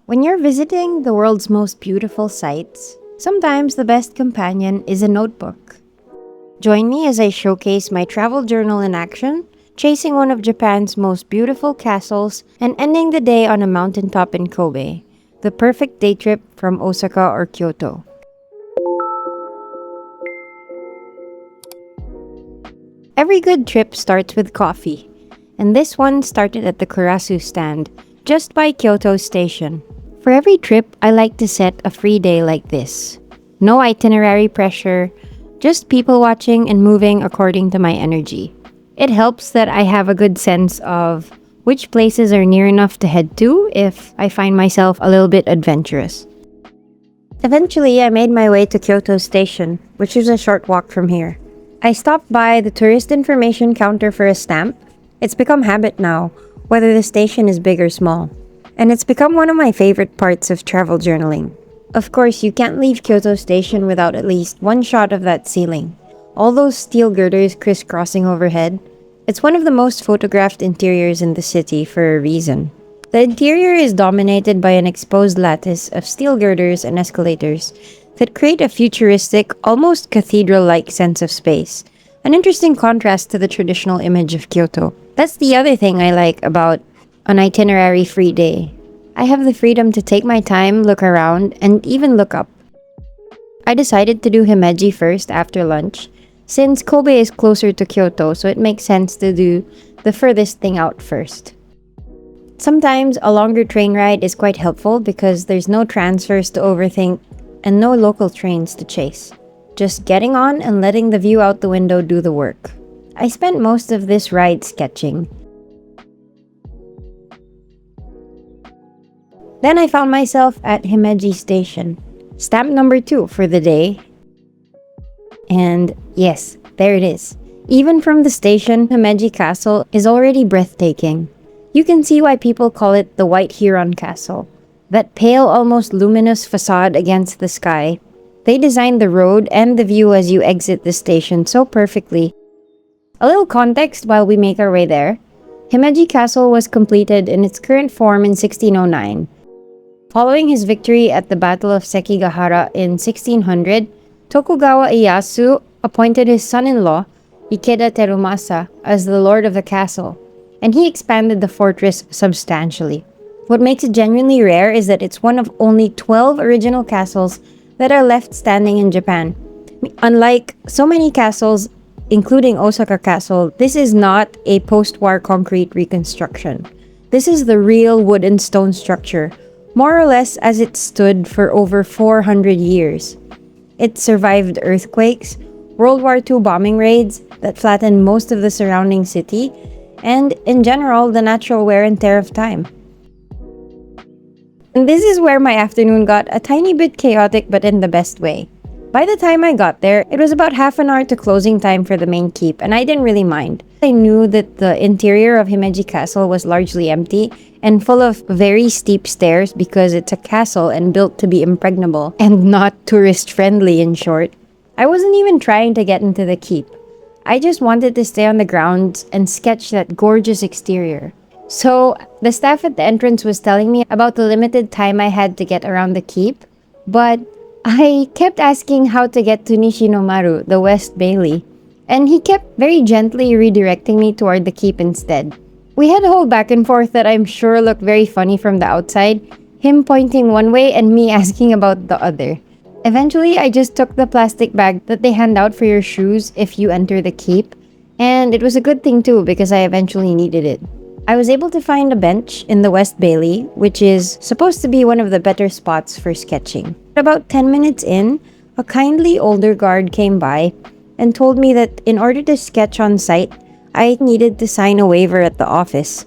When you're visiting the world's most beautiful sights, sometimes the best companion is a notebook. Join me as I showcase my travel journal in action, chasing one of Japan's most beautiful castles and ending the day on a mountaintop in Kobe, the perfect day trip from Osaka or Kyoto. Every good trip starts with coffee, and this one started at the Kurasu stand, just by Kyoto Station. For every trip, I like to set a free day like this. No itinerary pressure, just people watching and moving according to my energy. It helps that I have a good sense of which places are near enough to head to if I find myself a little bit adventurous. Eventually, I made my way to Kyoto Station, which is a short walk from here. I stopped by the tourist information counter for a stamp. It's become habit now, whether the station is big or small. And it's become one of my favorite parts of travel journaling. Of course, you can't leave Kyoto Station without at least one shot of that ceiling. All those steel girders crisscrossing overhead. It's one of the most photographed interiors in the city for a reason. The interior is dominated by an exposed lattice of steel girders and escalators that create a futuristic, almost cathedral-like sense of space. An interesting contrast to the traditional image of Kyoto. That's the other thing I like about an itinerary-free day. I have the freedom to take my time, look around, and even look up. I decided to do Himeji first after lunch, since Kobe is closer to Kyoto, so it makes sense to do the furthest thing out first. Sometimes a longer train ride is quite helpful because there's no transfers to overthink and no local trains to chase. Just getting on and letting the view out the window do the work. I spent most of this ride sketching. Then I found myself at Himeji Station, stamp number 2 for the day. And yes, there it is. Even from the station, Himeji Castle is already breathtaking. You can see why people call it the White Heron Castle. That pale, almost luminous facade against the sky. They designed the road and the view as you exit the station so perfectly. A little context while we make our way there. Himeji Castle was completed in its current form in 1609. Following his victory at the Battle of Sekigahara in 1600, Tokugawa Ieyasu appointed his son-in-law, Ikeda Terumasa, as the lord of the castle, and he expanded the fortress substantially. What makes it genuinely rare is that it's one of only 12 original castles that are left standing in Japan. Unlike so many castles, including Osaka Castle, this is not a post-war concrete reconstruction. This is the real wood and stone structure, more or less as it stood for over 400 years. It survived earthquakes, World War II bombing raids that flattened most of the surrounding city, and in general, the natural wear and tear of time. And this is where my afternoon got a tiny bit chaotic, but in the best way. By the time I got there, it was about half an hour to closing time for the main keep, and I didn't really mind. I knew that the interior of Himeji Castle was largely empty and full of very steep stairs because it's a castle and built to be impregnable and not tourist-friendly, in short. I wasn't even trying to get into the keep. I just wanted to stay on the grounds and sketch that gorgeous exterior. So, the staff at the entrance was telling me about the limited time I had to get around the keep, but I kept asking how to get to Nishinomaru, the West Bailey, and he kept very gently redirecting me toward the keep instead. We had a whole back and forth that I'm sure looked very funny from the outside, him pointing one way and me asking about the other. Eventually, I just took the plastic bag that they hand out for your shoes if you enter the keep, and it was a good thing too because I eventually needed it. I was able to find a bench in the West Bailey, which is supposed to be one of the better spots for sketching. About 10 minutes in, a kindly older guard came by and told me that in order to sketch on site, I needed to sign a waiver at the office,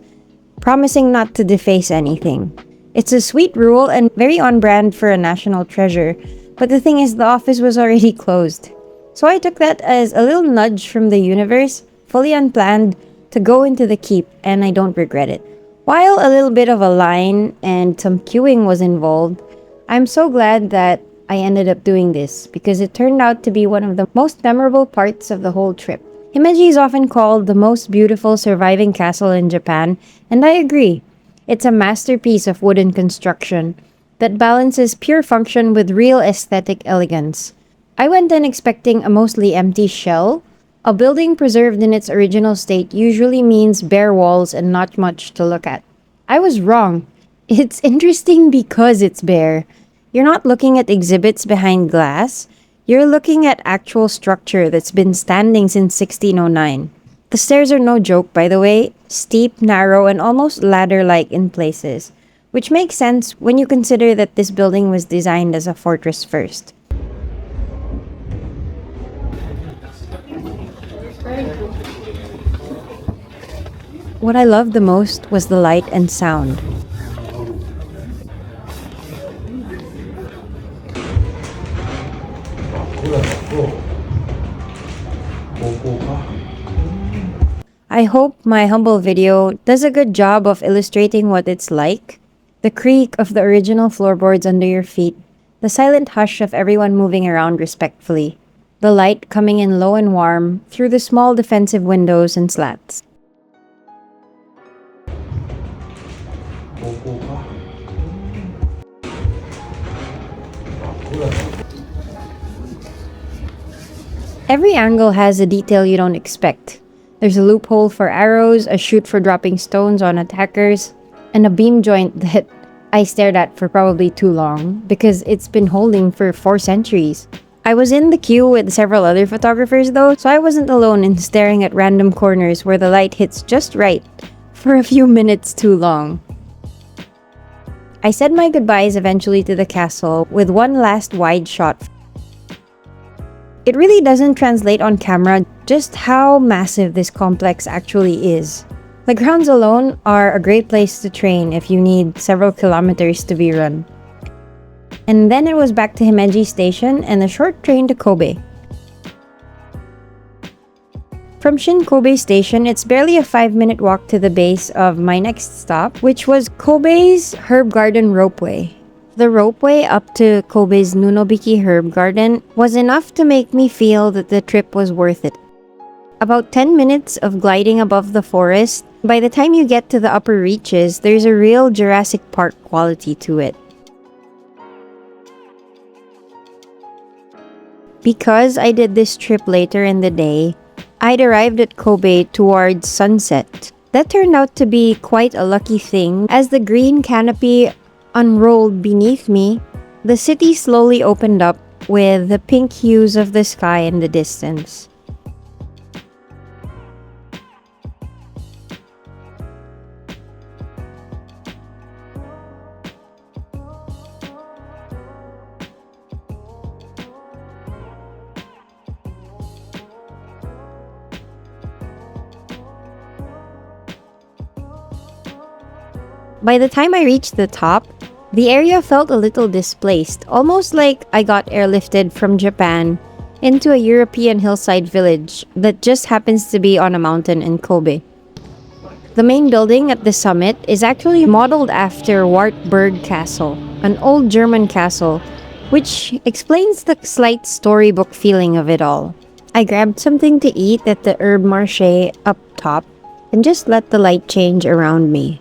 promising not to deface anything. It's a sweet rule and very on brand for a national treasure, but the thing is the office was already closed. So I took that as a little nudge from the universe, fully unplanned, to go into the keep, and I don't regret it. While a little bit of a line and some queuing was involved, I'm so glad that I ended up doing this because it turned out to be one of the most memorable parts of the whole trip. Himeji is often called the most beautiful surviving castle in Japan, and I agree. It's a masterpiece of wooden construction, that balances pure function with real aesthetic elegance. I went in expecting a mostly empty shell. A building preserved in its original state usually means bare walls and not much to look at. I was wrong. It's interesting because it's bare. You're not looking at exhibits behind glass. You're looking at actual structure that's been standing since 1609. The stairs are no joke, by the way, steep, narrow, and almost ladder-like in places, which makes sense when you consider that this building was designed as a fortress first. What I loved the most was the light and sound. I hope my humble video does a good job of illustrating what it's like. The creak of the original floorboards under your feet, the silent hush of everyone moving around respectfully, the light coming in low and warm through the small defensive windows and slats. Every angle has a detail you don't expect. There's a loophole for arrows, a chute for dropping stones on attackers, and a beam joint that I stared at for probably too long because it's been holding for 4 centuries. I was in the queue with several other photographers though, so I wasn't alone in staring at random corners where the light hits just right for a few minutes too long. I said my goodbyes eventually to the castle with one last wide shot. It really doesn't translate on camera just how massive this complex actually is. The grounds alone are a great place to train if you need several kilometers to be run. And then it was back to Himeji station and a short train to Kobe. From Shin-Kobe station, it's barely a 5-minute walk to the base of my next stop, which was Kobe's Herb Garden Ropeway. The ropeway up to Kobe's Nunobiki Herb Garden was enough to make me feel that the trip was worth it. About 10 minutes of gliding above the forest, by the time you get to the upper reaches, there's a real Jurassic Park quality to it. Because I did this trip later in the day, I'd arrived at Kobe towards sunset. That turned out to be quite a lucky thing. As the green canopy unrolled beneath me, the city slowly opened up with the pink hues of the sky in the distance. By the time I reached the top, the area felt a little displaced, almost like I got airlifted from Japan into a European hillside village that just happens to be on a mountain in Kobe. The main building at the summit is actually modeled after Wartburg Castle, an old German castle, which explains the slight storybook feeling of it all. I grabbed something to eat at the herb marché up top and just let the light change around me.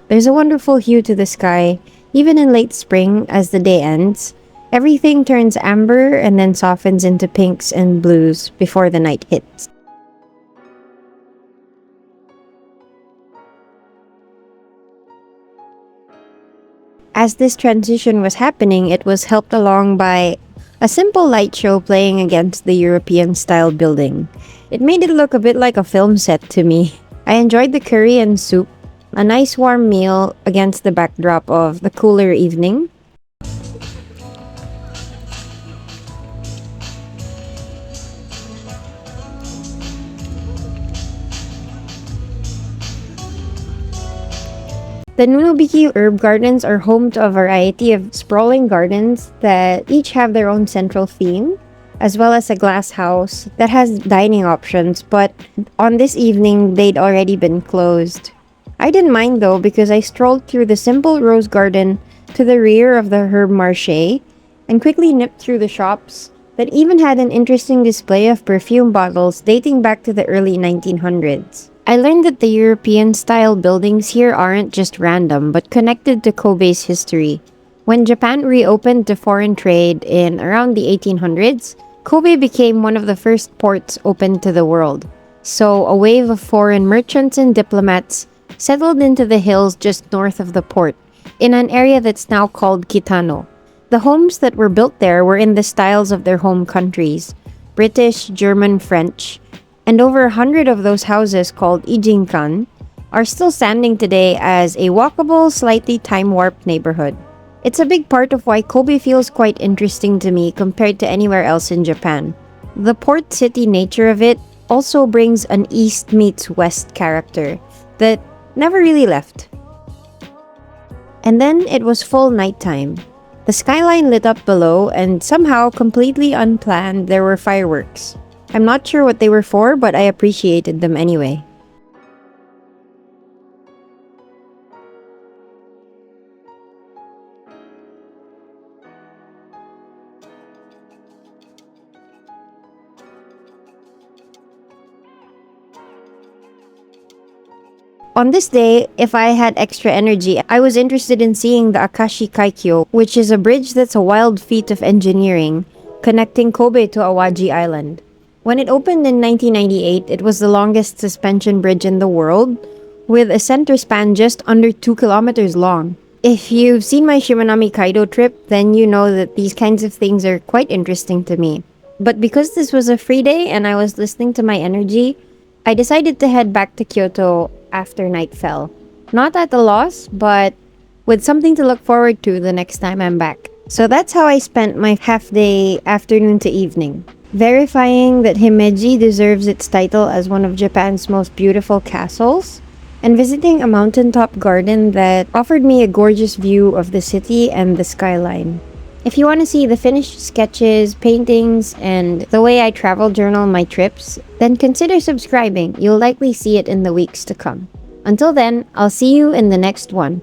There's a wonderful hue to the sky, even in late spring as the day ends. Everything turns amber and then softens into pinks and blues before the night hits. As this transition was happening, it was helped along by a simple light show playing against the European-style building. It made it look a bit like a film set to me. I enjoyed the curry and soup, a nice warm meal against the backdrop of the cooler evening. The Nunobiki herb gardens are home to a variety of sprawling gardens that each have their own central theme, as well as a glass house that has dining options, but on this evening they'd already been closed. I didn't mind though because I strolled through the simple rose garden to the rear of the herb marché and quickly nipped through the shops that even had an interesting display of perfume bottles dating back to the early 1900s. I learned that the European-style buildings here aren't just random, but connected to Kobe's history. When Japan reopened to foreign trade in around the 1800s, Kobe became one of the first ports open to the world. So a wave of foreign merchants and diplomats settled into the hills just north of the port, in an area that's now called Kitano. The homes that were built there were in the styles of their home countries, British, German, French, and over 100 of those houses called Ijinkan are still standing today as a walkable, slightly time-warped neighborhood. It's a big part of why Kobe feels quite interesting to me compared to anywhere else in Japan. The port city nature of it also brings an east meets west character that never really left. And then it was full nighttime. The skyline lit up below, and somehow, completely unplanned, there were fireworks. I'm not sure what they were for, but I appreciated them anyway. On this day, if I had extra energy, I was interested in seeing the Akashi Kaikyo, which is a bridge that's a wild feat of engineering, connecting Kobe to Awaji Island. When it opened in 1998, it was the longest suspension bridge in the world, with a center span just under 2 kilometers long. If you've seen my Shimanami Kaido trip, then you know that these kinds of things are quite interesting to me. But because this was a free day and I was listening to my energy, I decided to head back to Kyoto after night fell. Not at a loss, but with something to look forward to the next time I'm back. So that's how I spent my half-day afternoon to evening, verifying that Himeji deserves its title as one of Japan's most beautiful castles, and visiting a mountaintop garden that offered me a gorgeous view of the city and the skyline. If you want to see the finished sketches, paintings, and the way I travel journal my trips, then consider subscribing. You'll likely see it in the weeks to come. Until then, I'll see you in the next one.